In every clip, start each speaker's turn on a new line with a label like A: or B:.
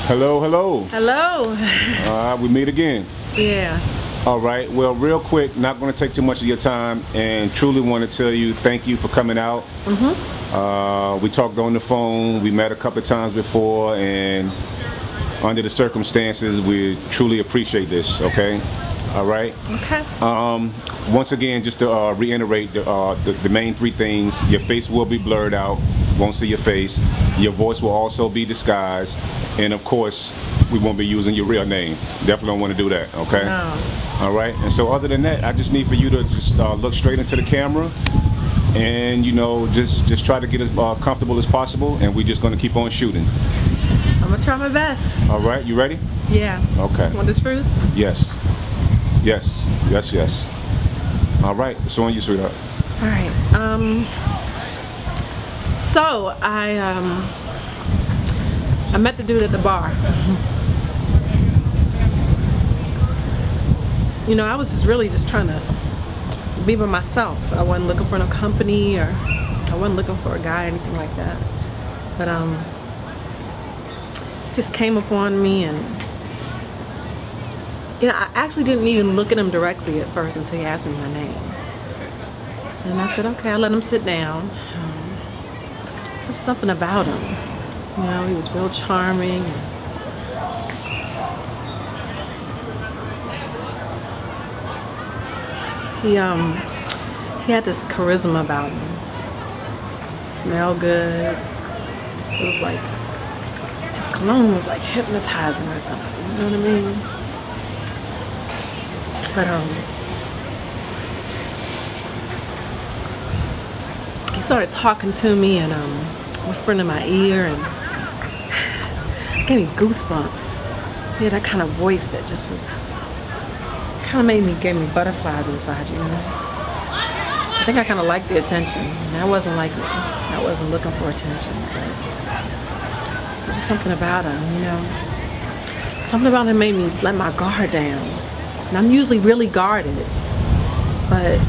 A: Hello, hello.
B: Hello.
A: We meet again.
B: Yeah.
A: All right. Well, real quick, not going to take too much of your time, and truly want to tell you thank you for coming out. We talked on the phone. We met a couple of times before, and under the circumstances, we truly appreciate this. Okay. All right.
B: Okay.
A: Once again, just to reiterate the main three things: your face will be blurred out, won't see your face. Your voice will also be disguised, and of course, we won't be using your real name. Definitely don't want to do that. Okay.
B: No.
A: All right. And so, other than that, I just need for you to just look straight into the camera, and just try to get as comfortable as possible, and we're just going to keep on shooting.
B: I'm gonna try my best.
A: All right. You ready?
B: Yeah.
A: Okay.
B: You want the truth?
A: Yes. Yes. Yes. Yes. All right. It's on you, sweetheart.
B: All right. So I met the dude at the bar. I was just really trying to be by myself. I wasn't looking for no company, or I wasn't looking for a guy or anything like that. But it just came upon me, and I actually didn't even look at him directly at first until he asked me my name. And I said, okay. I let him sit down. There's something about him. He was real charming. He had this charisma about him. Smelled good. It was like, his cologne was like hypnotizing or something. You know what I mean? But he started talking to me and whispering in my ear, and gave me goosebumps. He had that kind of voice that just was gave me butterflies inside, I think I kind of liked the attention. And I wasn't looking for attention, but there's just something about him, Something about him made me let my guard down. And I'm usually really guarded, but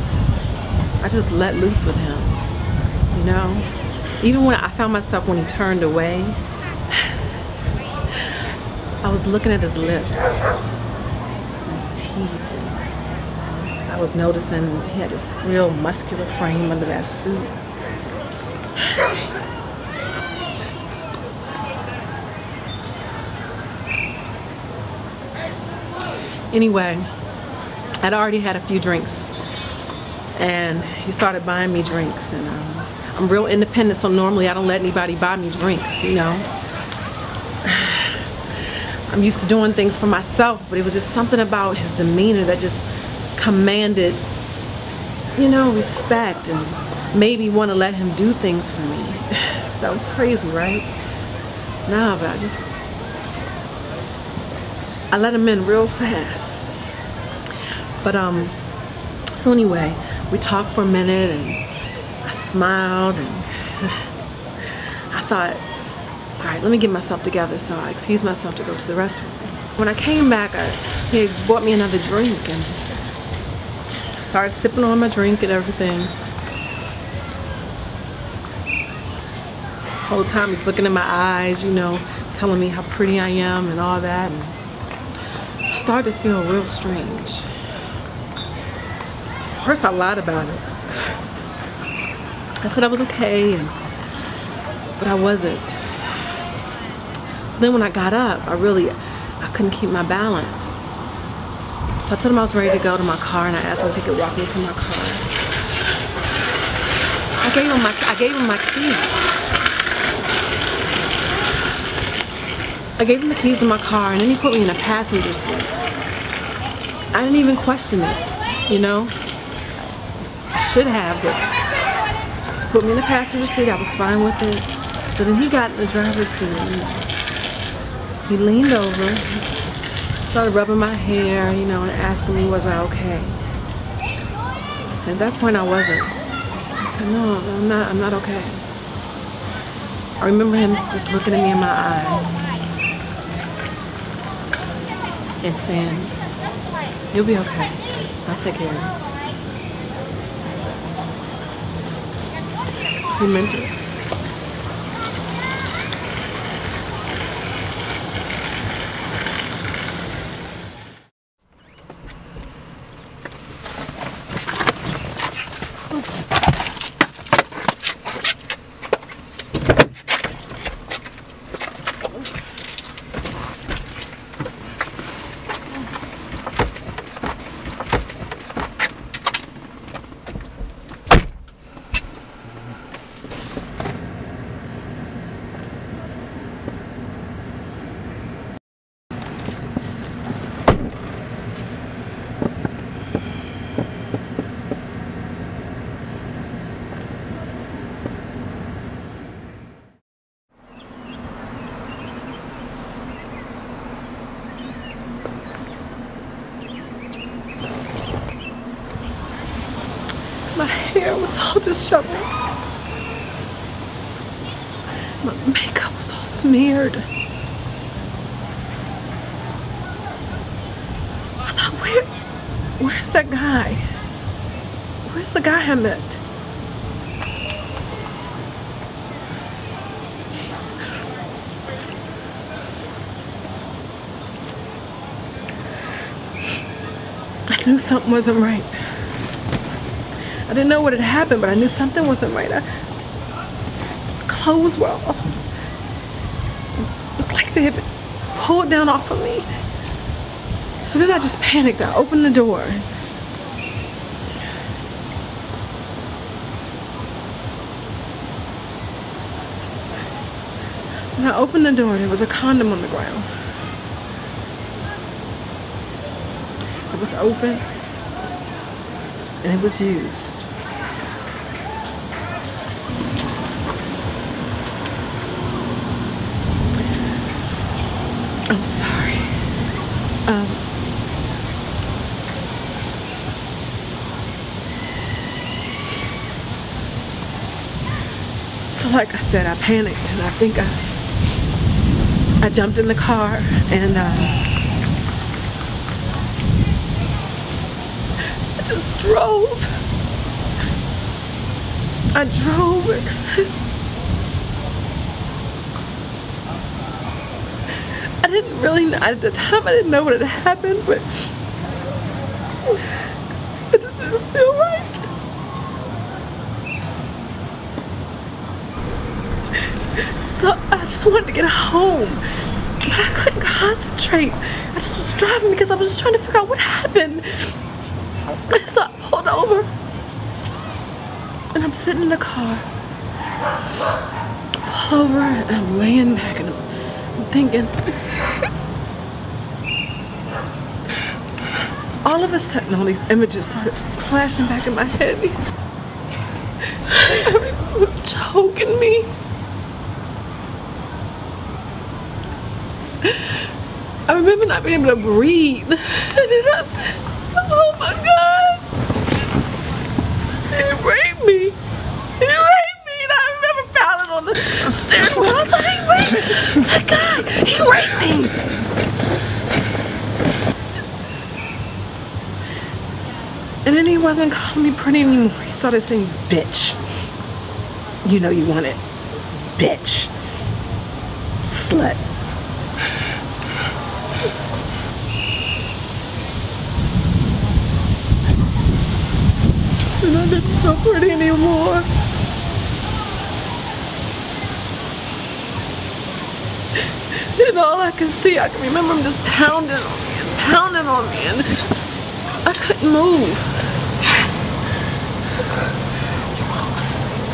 B: I just let loose with him, Even when I found myself, when he turned away, I was looking at his lips, his teeth. I was noticing he had this real muscular frame under that suit. Anyway, I'd already had a few drinks, and he started buying me drinks, and I'm real independent, so normally I don't let anybody buy me drinks, I'm used to doing things for myself, but it was just something about his demeanor that just commanded, respect, and made me want to let him do things for me. So that was crazy, right? No, but I let him in real fast. But so anyway, we talked for a minute, and I smiled, and I thought, all right, let me get myself together. So I excused myself to go to the restroom. When I came back, he had bought me another drink, and I started sipping on my drink and everything. The whole time he's looking in my eyes, telling me how pretty I am and all that. And I started to feel real strange. First, I lied about it. I said I was okay, but I wasn't. So then when I got up, I couldn't keep my balance. So I told him I was ready to go to my car, and I asked him if he could walk me to my car. I gave him my keys. I gave him the keys to my car, and then he put me in a passenger seat. I didn't even question it, I should have, but put me in the passenger seat. I was fine with it. So then he got in the driver's seat, and he leaned over, started rubbing my hair, and asking me, was I okay? At that point, I wasn't. I said, no, I'm not okay. I remember him just looking at me in my eyes and saying, you'll be okay. I'll take care of you. He meant it. My hair was all disheveled. My makeup was all smeared. I thought, where's that guy? Where's the guy I met? I knew something wasn't right. I didn't know what had happened, but I knew something wasn't right. My clothes were all looked like they had been pulled down off of me. So then I just panicked. I opened the door. When I opened the door, there was a condom on the ground. It was open and it was used. I'm sorry. So like I said, I panicked and I think I jumped in the car and I just drove. I drove because I didn't really know, at the time I didn't know what had happened, but it just didn't feel right. So I just wanted to get home, but I couldn't concentrate. I just was driving because I was just trying to figure out what happened. So I pulled over and I'm sitting in the car. I pull over and I'm laying back and I'm thinking. All of a sudden, all these images started flashing back in my head. Everything was choking me. I remember not being able to breathe. And then I said, oh my God. He raped me. He raped me. And I remember pounding on the steering wheel. I thought he raped me. That guy, he raped me. And then he wasn't calling me pretty anymore. He started saying, bitch. You know you want it. Bitch. Slut. And I didn't feel pretty anymore. And all I could see, I can remember him just pounding on me and pounding on me, and I couldn't move.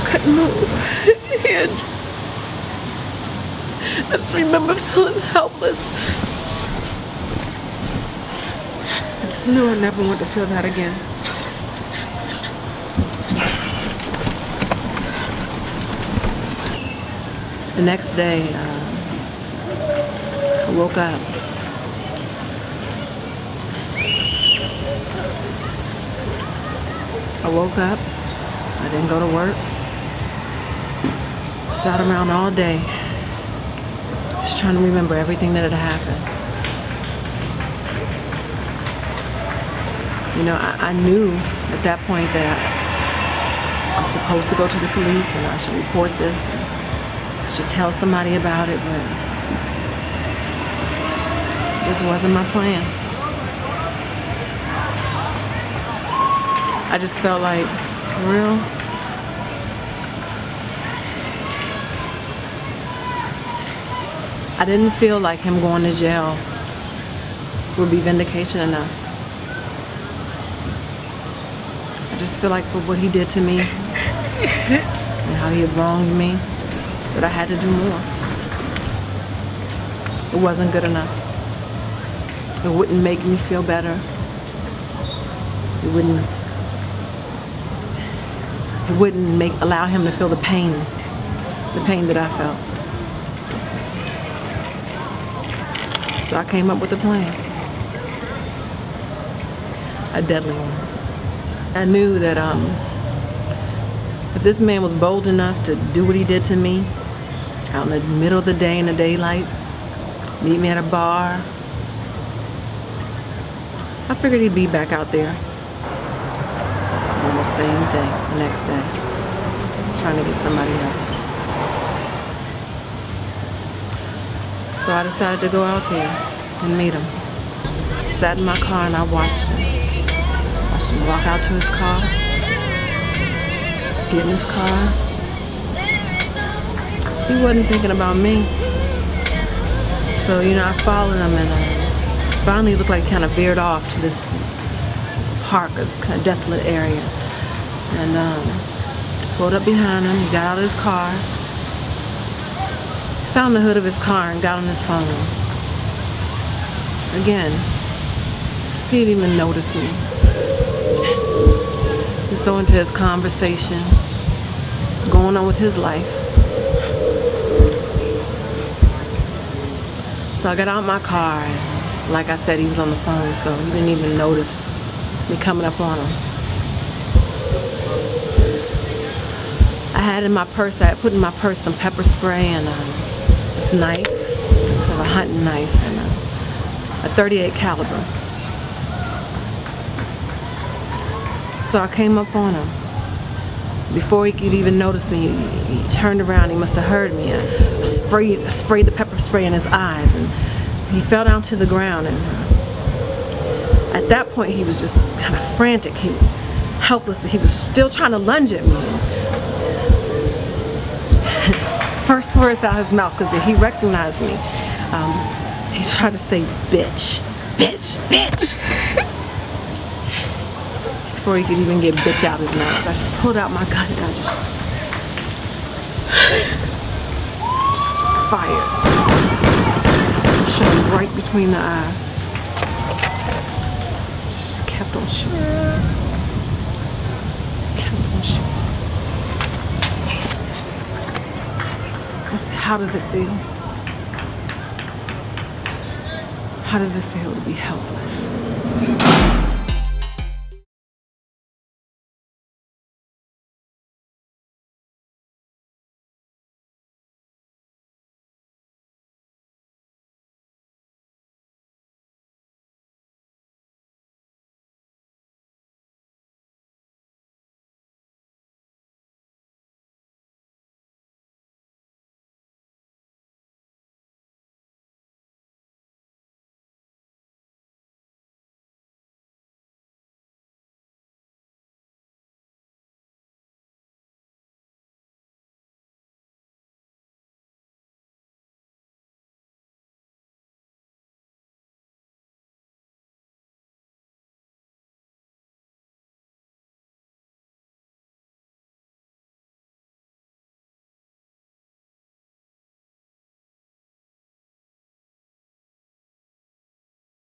B: Couldn't move. And I just remember feeling helpless. I just knew I never wanted to feel that again. The next day, I woke up. I didn't go to work. Sat around all day, just trying to remember everything that had happened. You know, I knew at that point that I'm supposed to go to the police and I should report this. I should tell somebody about it, but this wasn't my plan. I just felt like For real? I didn't feel like him going to jail would be vindication enough. I just feel like for what he did to me and how he had wronged me, that I had to do more. It wasn't good enough. It wouldn't make me feel better. It wouldn't allow him to feel the pain that I felt. So I came up with a plan. A deadly one. I knew that if this man was bold enough to do what he did to me, out in the middle of the day in the daylight, meet me at a bar, I figured he'd be back out there doing the same thing the next day, trying to get somebody else. So I decided to go out there and meet him. Sat in my car and I watched him. Watched him walk out to his car, get in his car. He wasn't thinking about me. So, you know, I followed him and finally it looked like he kind of veered off to this park, this kind of desolate area. And pulled up behind him, he got out of his car. Sat on the hood of his car and got on his phone. Again, he didn't even notice me. He was so into his conversation, going on with his life. So I got out my car and, like I said, he was on the phone, so he didn't even notice me coming up on him. I had in my purse, I had put in my purse some pepper spray and this knife, a hunting knife, and a .38 caliber. So I came up on him. Before he could even notice me, he turned around. He must have heard me. I sprayed the pepper spray in his eyes, and he fell down to the ground. And at that point, he was just kind of frantic. He was helpless, but he was still trying to lunge at me. First words out of his mouth, because he recognized me. He tried to say, "Bitch, bitch, bitch." Before he could even get bitch out of his mouth, I just pulled out my gun and I just fired. Shot him right between the eyes. Just kept on shooting. Just kept on shooting. I said, how does it feel? How does it feel to be helpless?